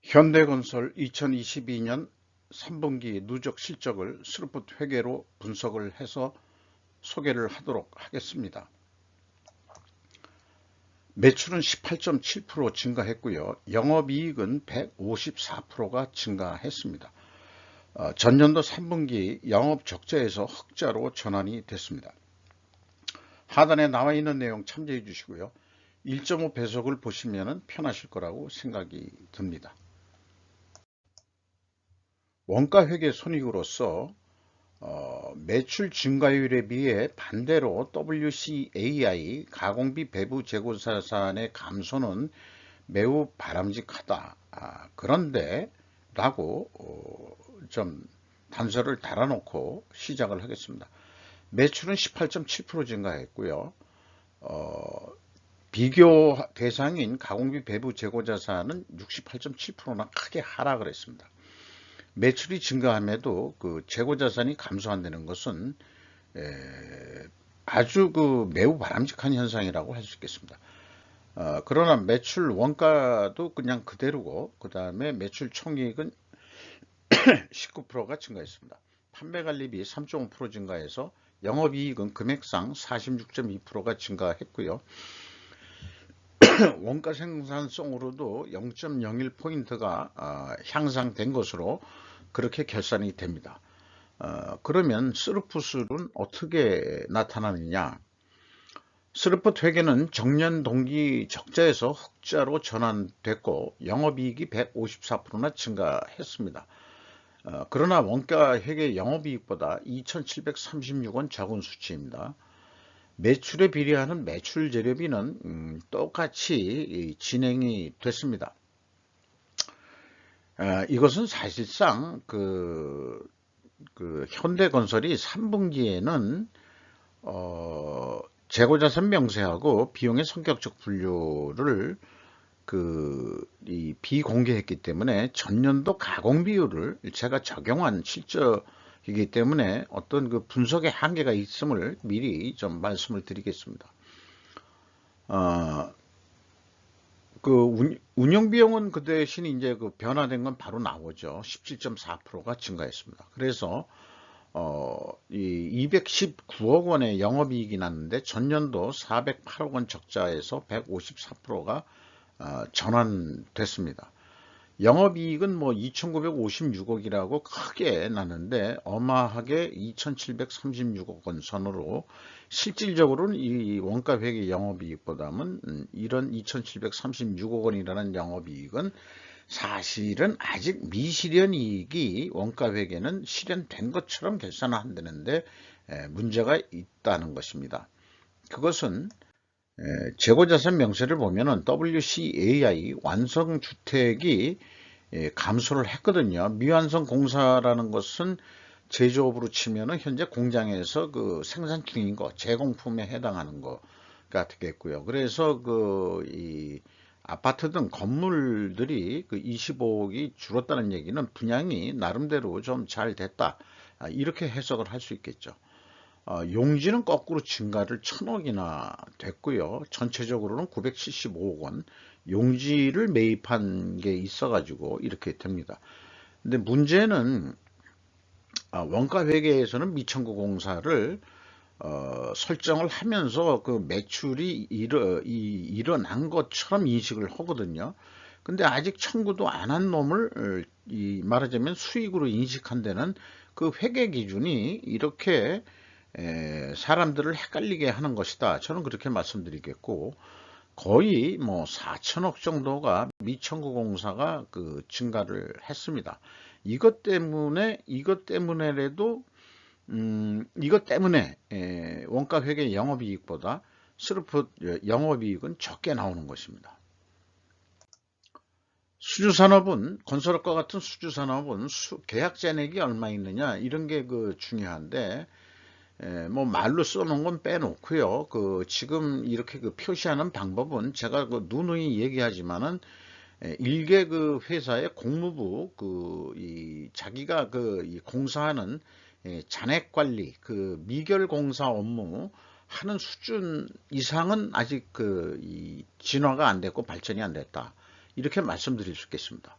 현대건설 2022년 3분기 누적 실적을 스루풋 회계로 분석을 해서 소개를 하도록 하겠습니다. 매출은 18.7% 증가했고요. 영업이익은 154%가 증가했습니다. 전년도 3분기 영업적자에서 흑자로 전환이 됐습니다. 하단에 나와 있는 내용 참조해 주시고요. 1.5배속을 보시면 편하실 거라고 생각이 듭니다. 원가회계 손익으로서 매출 증가율에 비해 반대로 WCAI 가공비 배부 재고자산의 감소는 매우 바람직하다. 그런데 라고 좀 단서를 달아놓고 시작을 하겠습니다. 매출은 18.7% 증가했고요. 비교 대상인 가공비 배부 재고자산은 68.7%나 크게 하락을 했습니다. 매출이 증가함에도 그 재고자산이 감소한다는 것은 아주 매우 바람직한 현상이라고 할 수 있겠습니다. 그러나 매출 원가도 그냥 그대로고, 그 다음에 매출 총이익은 19%가 증가했습니다. 판매관리비 3.5% 증가해서 영업이익은 금액상 46.2%가 증가했고요. 원가 생산성으로도 0.01포인트가 향상된 것으로 그렇게 결산이 됩니다. 그러면 스루풋은 어떻게 나타나느냐? 스루풋 회계는 정년 동기 적자에서 흑자로 전환됐고 영업이익이 154%나 증가했습니다. 그러나 원가 회계 영업이익보다 2,736원 적은 수치입니다. 매출에 비례하는 매출 재료비는 똑같이 진행이 됐습니다. 이것은 사실상 현대건설이 3분기에는 재고자산 명세하고 비용의 성격적 분류를 비공개했기 때문에 전년도 가공비율을 제가 적용한 실적이기 때문에 어떤 분석의 한계가 있음을 미리 좀 말씀을 드리겠습니다. 운영비용은 그 대신 이제 변화된 건 바로 나오죠. 17.4%가 증가했습니다. 그래서 이 219억 원의 영업이익이 났는데 전년도 408억 원 적자에서 154%가 전환됐습니다. 영업이익은 2,956억이라고 크게 났는데 어마하게 2,736억 원 선으로 실질적으로는 이 원가회계 영업이익보다는 이런 2,736억 원이라는 영업이익은 사실은 아직 미실현이익이 원가회계는 실현된 것처럼 결산을 한다는데 문제가 있다는 것입니다. 그것은 재고자산 명세를 보면은 WCAI 완성주택이 감소를 했거든요. 미완성 공사라는 것은 제조업으로 치면은 현재 공장에서 생산 중인 거, 제공품에 해당하는 거가 되겠고요. 그래서 이 아파트 등 건물들이 25억이 줄었다는 얘기는 분양이 나름대로 좀 잘 됐다. 이렇게 해석을 할 수 있겠죠. 용지는 거꾸로 증가를 1,000억이나 됐고요. 전체적으로는 975억 원 용지를 매입한 게 있어가지고 이렇게 됩니다. 근데 문제는 원가회계에서는 미천구 공사를 설정을 하면서 매출이 일어난 것처럼 인식을 하거든요. 근데 아직 청구도 안 한 놈을 말하자면 수익으로 인식한 데는 그 회계 기준이 이렇게 사람들을 헷갈리게 하는 것이다. 저는 그렇게 말씀드리겠고, 거의 4천억 정도가 미청구 공사가 증가를 했습니다. 이것 때문에라도 이것 때문에 원가 회계 영업이익보다 스루풋 영업이익은 적게 나오는 것입니다. 수주산업은 건설업과 같은 수주산업은 계약 잔액이 얼마 있느냐 이런 게 중요한데 말로 써놓은 건 빼놓고요. 지금 이렇게 표시하는 방법은 제가 누누이 얘기하지만은 일개 회사의 공무부 자기가 이 공사하는 잔액 관리 미결 공사 업무 하는 수준 이상은 아직 이 진화가 안 됐고 발전이 안 됐다. 이렇게 말씀드릴 수 있겠습니다.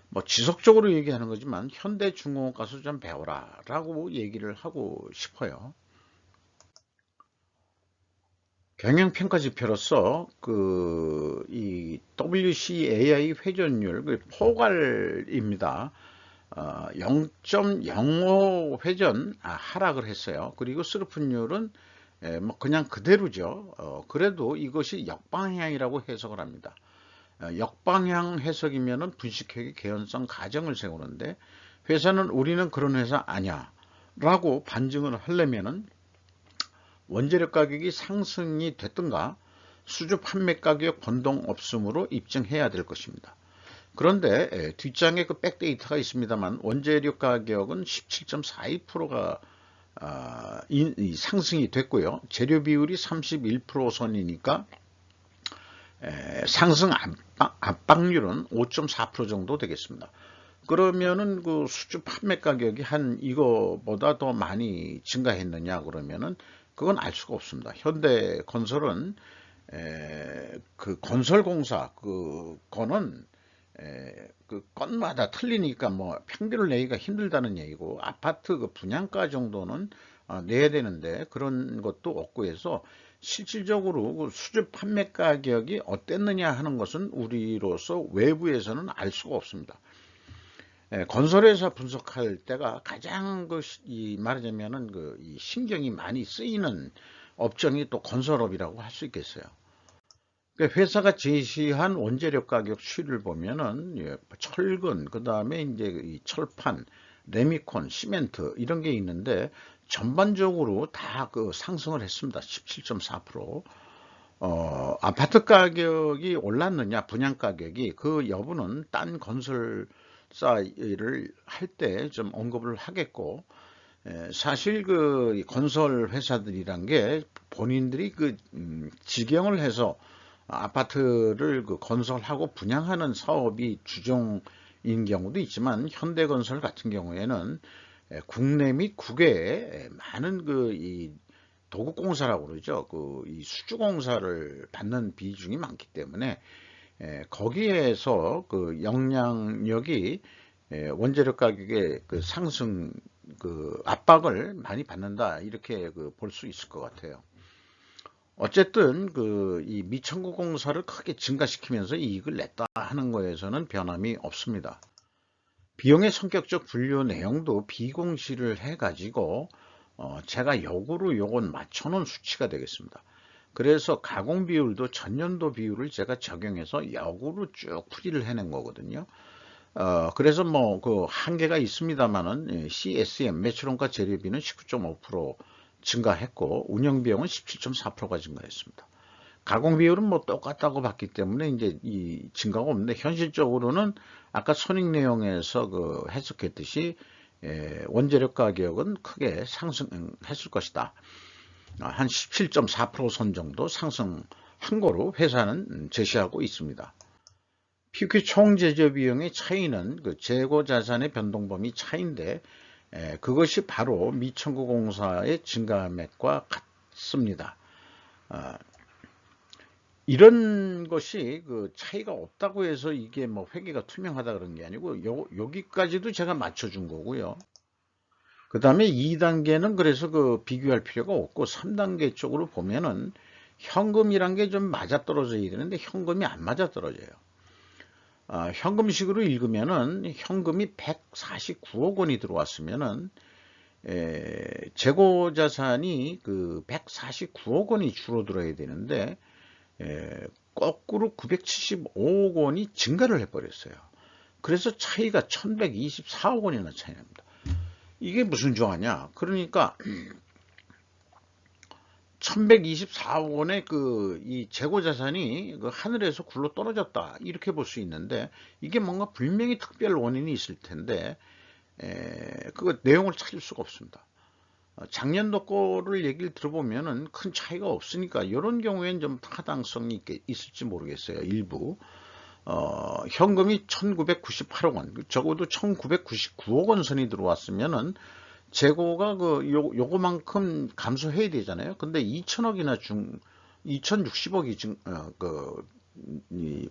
뭐 지속적으로 얘기하는 거지만 현대중공업 가서 좀 배워라 라고 얘기를 하고 싶어요. 경영평가지표로서 이 WCAI 회전율 포괄입니다. 0.05 회전 하락을 했어요. 그리고 스루픈율은 뭐 그냥 그대로죠. 그래도 이것이 역방향이라고 해석을 합니다. 역방향 해석이면은 분식회계 개연성 가정을 세우는데 회사는 우리는 그런 회사 아니야 라고 반증을 하려면은 원재료 가격이 상승이 됐든가 수주 판매 가격 변동 없음으로 입증해야 될 것입니다. 그런데 뒷장에 그 백데이터가 있습니다만 원재료 가격은 17.42%가 상승이 됐고요. 재료 비율이 31% 선이니까 상승 압박률은 5.4% 정도 되겠습니다. 그러면은 그 수주 판매 가격이 한 이거보다 더 많이 증가했느냐 그러면은 그건 알 수가 없습니다. 현대건설은 그 건설공사 그거는 그 건마다 틀리니까 뭐 평균을 내기가 힘들다는 얘기고 아파트 그 분양가 정도는 내야 되는데 그런 것도 없고 해서 실질적으로 그 수주 판매 가격이 어땠느냐 하는 것은 우리로서 외부에서는 알 수가 없습니다. 건설회사 분석할 때가 가장 말하자면은 이 신경이 많이 쓰이는 업종이 또 건설업이라고 할 수 있겠어요. 회사가 제시한 원재료 가격 추이를 보면은 철근, 그 다음에 이제 이 철판, 레미콘, 시멘트 이런 게 있는데 전반적으로 다 그 상승을 했습니다. 17.4%. 아파트 가격이 올랐느냐, 분양 가격이 그 여부는 딴 건설사를 할 때 좀 언급을 하겠고, 사실 그 건설 회사들이란 게 본인들이 직영을 해서 아파트를 건설하고 분양하는 사업이 주종인 경우도 있지만 현대건설 같은 경우에는 국내 및 국외에 많은 이 도급공사라고 그러죠. 이 수주공사를 받는 비중이 많기 때문에 거기에서 그 영향력이 원재료 가격의 그 상승 압박을 많이 받는다 이렇게 볼 수 있을 것 같아요. 어쨌든 이 미천구 공사를 크게 증가시키면서 이익을 냈다 하는 거에서는 변함이 없습니다. 비용의 성격적 분류 내용도 비공시를 해가지고 제가 역으로 요건 맞춰놓은 수치가 되겠습니다. 그래서 가공 비율도 전년도 비율을 제가 적용해서 역으로 쭉 풀이를 해낸 거거든요. 그래서 뭐 한계가 있습니다만은 CSM 매출원가 재료비는 19.5% 증가했고 운영비용은 17.4%가 증가했습니다. 가공 비율은 뭐 똑같다고 봤기 때문에 이제 이 증가가 없는데 현실적으로는 아까 손익 내용에서 해석했듯이 원재료 가격은 크게 상승했을 것이다. 한 17.4% 선 정도 상승한 거로 회사는 제시하고 있습니다. PQ 총 제조 비용의 차이는 재고 자산의 변동범위 차이인데 그것이 바로 미천구 공사의 증가액과 같습니다. 이런 것이 차이가 없다고 해서 이게 뭐 회계가 투명하다 그런 게 아니고 여기까지도 제가 맞춰준 거고요. 그 다음에 2단계는 그래서 비교할 필요가 없고 3단계 쪽으로 보면은 현금이란 게 좀 맞아떨어져야 되는데 현금이 안 맞아떨어져요. 현금식으로 읽으면은 현금이 149억 원이 들어왔으면은 재고 자산이 149억 원이 줄어들어야 되는데 거꾸로 975억 원이 증가를 해버렸어요. 그래서 차이가 1124억 원이나 차이 납니다. 이게 무슨 조화냐? 그러니까 1124억 원의 이 재고 자산이 하늘에서 굴러 떨어졌다 이렇게 볼 수 있는데 이게 뭔가 분명히 특별 원인이 있을 텐데 그 내용을 찾을 수가 없습니다. 작년도 거를 얘기를 들어보면은 큰 차이가 없으니까 이런 경우에는 좀 타당성이 있을지 모르겠어요. 일부 현금이 1998억 원, 적어도 1999억 원 선이 들어왔으면은 재고가 요거만큼 감소해야 되잖아요. 근데 2000억이나 2060억이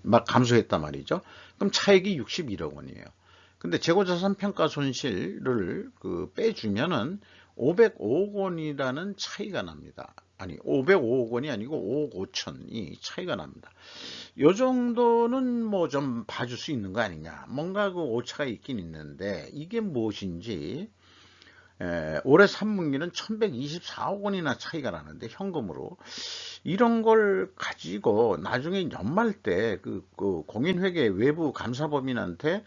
막 감소했단 말이죠. 그럼 차익이 61억 원이에요. 근데 재고자산 평가 손실을 빼주면은 505억 원이라는 차이가 납니다. 아니 505억 원이 아니고 5억 5천이 차이가 납니다. 요 정도는 뭐 좀 봐줄 수 있는 거 아니냐. 뭔가 오차가 있긴 있는데 이게 무엇인지 올해 3분기는 1124억 원이나 차이가 나는데 현금으로 이런 걸 가지고 나중에 연말 때 공인회계 외부 감사법인한테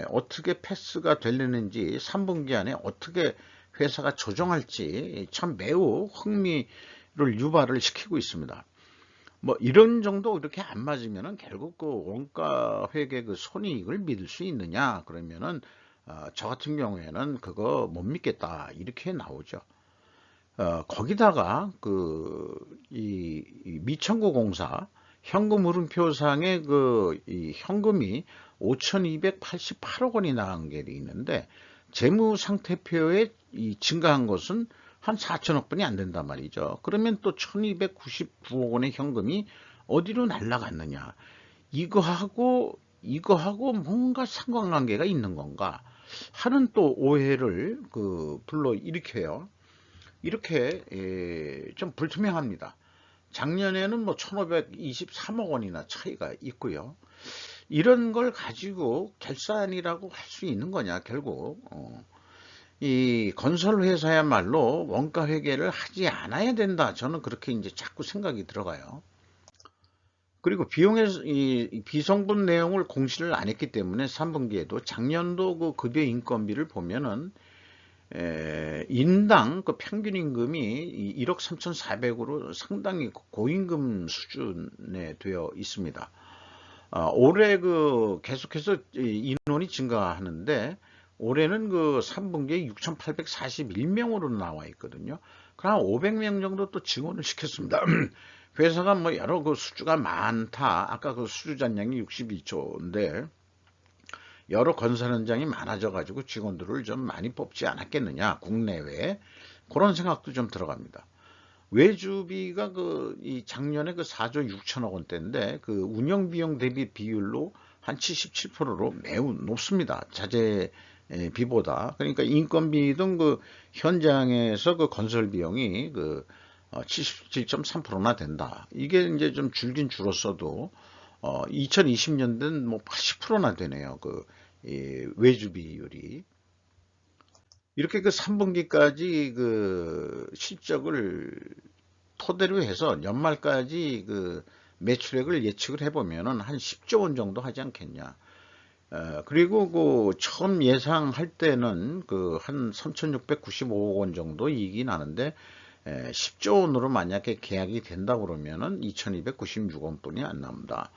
어떻게 패스가 되려는지 3분기 안에 어떻게 회사가 조정할지 참 매우 흥미를 유발을 시키고 있습니다. 뭐 이런 정도 이렇게 안 맞으면은 결국 원가 회계 손익을 믿을 수 있느냐 그러면은 저 같은 경우에는 그거 못 믿겠다 이렇게 나오죠. 거기다가 이 미천구공사 현금 흐름표상에 이 현금이 5,288억 원이 나간 게 있는데 재무상태표에 증가한 것은 한 4천억 원이 안 된단 말이죠. 그러면 또 1,299억 원의 현금이 어디로 날아갔느냐? 이거하고 뭔가 상관관계가 있는 건가 하는 또 오해를 불러 일으켜요. 이렇게 좀 불투명합니다. 작년에는 뭐 1,523억 원이나 차이가 있고요. 이런 걸 가지고 결산이라고 할 수 있는 거냐 결국 이 건설회사야말로 원가 회계를 하지 않아야 된다. 저는 그렇게 이제 자꾸 생각이 들어가요. 그리고 이 비성분 내용을 공시를 안 했기 때문에 3분기에도 작년도 급여 인건비를 보면은 인당 평균 임금이 1억 3,400으로 상당히 고임금 수준에 되어 있습니다. 올해 계속해서 인원이 증가하는데 올해는 3분기에 6,841명으로 나와 있거든요. 그럼 500명 정도 또 증원을 시켰습니다. 회사가 뭐 여러 수주가 많다. 아까 수주 잔량이 62조인데 여러 건설 현장이 많아져 가지고 직원들을 좀 많이 뽑지 않았겠느냐 국내외에 그런 생각도 좀 들어갑니다. 외주비가 이 작년에 4조 6천억 원대인데 운영 비용 대비 비율로 한 77%로 매우 높습니다. 자재 비보다. 그러니까 인건비 등 현장에서 건설 비용이 77.3%나 된다. 이게 이제 좀 줄긴 줄었어도 2020년대는 뭐 80%나 되네요. 이 외주 비율이. 이렇게 3분기까지 실적을 토대로 해서 연말까지 매출액을 예측을 해보면은 한 10조 원 정도 하지 않겠냐. 그리고 처음 예상할 때는 한 3,695억 원 정도 이익이 나는데 10조 원으로 만약에 계약이 된다 그러면은 2,296원 뿐이 안 납니다.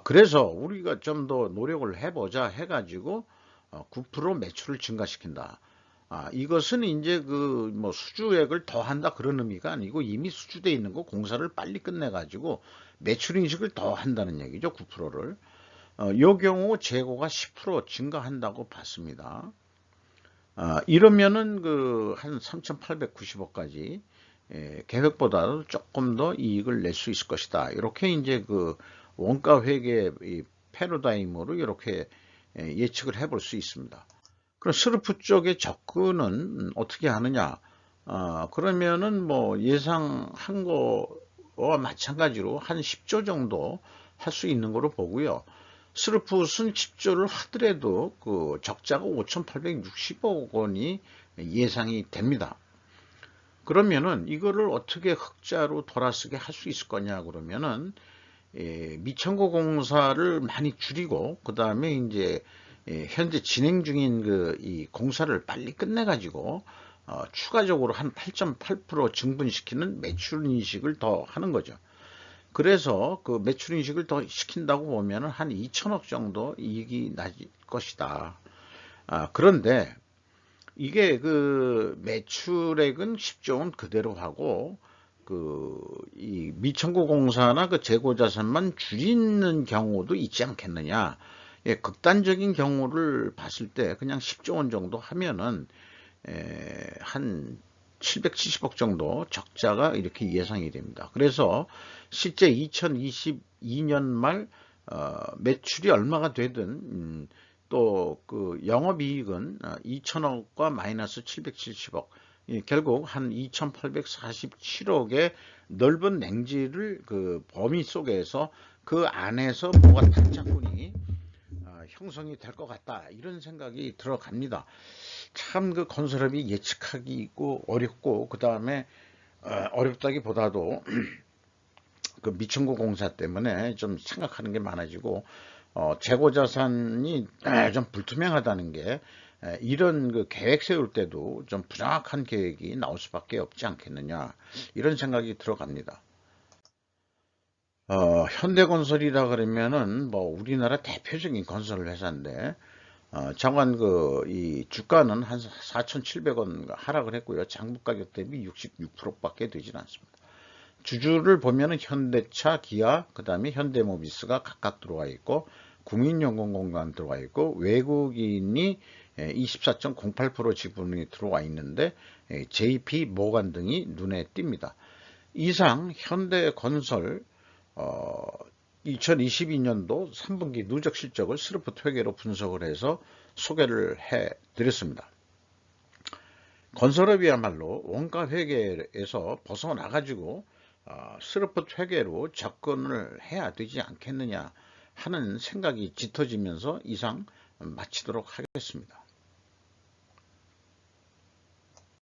그래서 우리가 좀 더 노력을 해보자 해가지고 9% 매출을 증가시킨다. 이것은 이제 뭐 수주액을 더한다 그런 의미가 아니고 이미 수주되어 있는 거 공사를 빨리 끝내가지고 매출 인식을 더 한다는 얘기죠. 9%를. 요 경우 재고가 10% 증가한다고 봤습니다. 이러면은 한 3,890억까지 계획보다 조금 더 이익을 낼 수 있을 것이다. 이렇게 이제 원가 회계 패러다임으로 이렇게 예측을 해볼 수 있습니다. 그럼 스르프 쪽의 접근은 어떻게 하느냐? 그러면은 뭐 예상한 거와 마찬가지로 한 10조 정도 할 수 있는 거로 보고요. 스르프는 10조를 하더라도 적자가 5,860억 원이 예상이 됩니다. 그러면은 이거를 어떻게 흑자로 돌아서게 할 수 있을 거냐 그러면은 미천고 공사를 많이 줄이고 그 다음에 이제 현재 진행 중인 이 공사를 빨리 끝내 가지고 추가적으로 한 8.8% 증분시키는 매출 인식을 더 하는 거죠. 그래서 매출 인식을 더 시킨다고 보면 한 2천억 정도 이익이 날 것이다. 그런데 이게 매출액은 10조 원 그대로 하고 이 미천고 공사나 재고자산만 줄이는 경우도 있지 않겠느냐. 예, 극단적인 경우를 봤을 때 그냥 10조 원 정도 하면은 한 770억 정도 적자가 이렇게 예상이 됩니다. 그래서 실제 2022년 말 매출이 얼마가 되든 또 그 영업이익은 2천억과 마이너스 770억, 결국 한 2,847억의 넓은 냉지를 그 범위 속에서 그 안에서 뭐가 단짝꾼이 형성이 될 것 같다, 이런 생각이 들어갑니다. 참 그 건설업이 예측하기 있고 어렵고, 그 다음에 어렵다기보다도 그 미천구 공사 때문에 좀 생각하는 게 많아지고, 재고자산이 좀 불투명하다는 게, 이런 그 계획 세울 때도 좀 부정확한 계획이 나올 수밖에 없지 않겠느냐, 이런 생각이 들어갑니다. 현대건설이라 그러면은 뭐 우리나라 대표적인 건설 회사인데, 장관 이 주가는 한 4,700원 하락을 했고요. 장부 가격 대비 66%밖에 되질 않습니다. 주주를 보면은 현대차, 기아, 그 다음에 현대모비스가 각각 들어와 있고, 국민연금공단 들어와 있고, 외국인이 24.08% 지분이 들어와 있는데, JP 모간 등이 눈에 띕니다. 이상 현대건설 2022년도 3분기 누적 실적을 스로프트 회계로 분석을 해서 소개를 해 드렸습니다. 건설업이야말로 원가 회계에서 벗어나가지고 스로프트 회계로 접근을 해야 되지 않겠느냐 하는 생각이 짙어지면서 이상 마치도록 하겠습니다.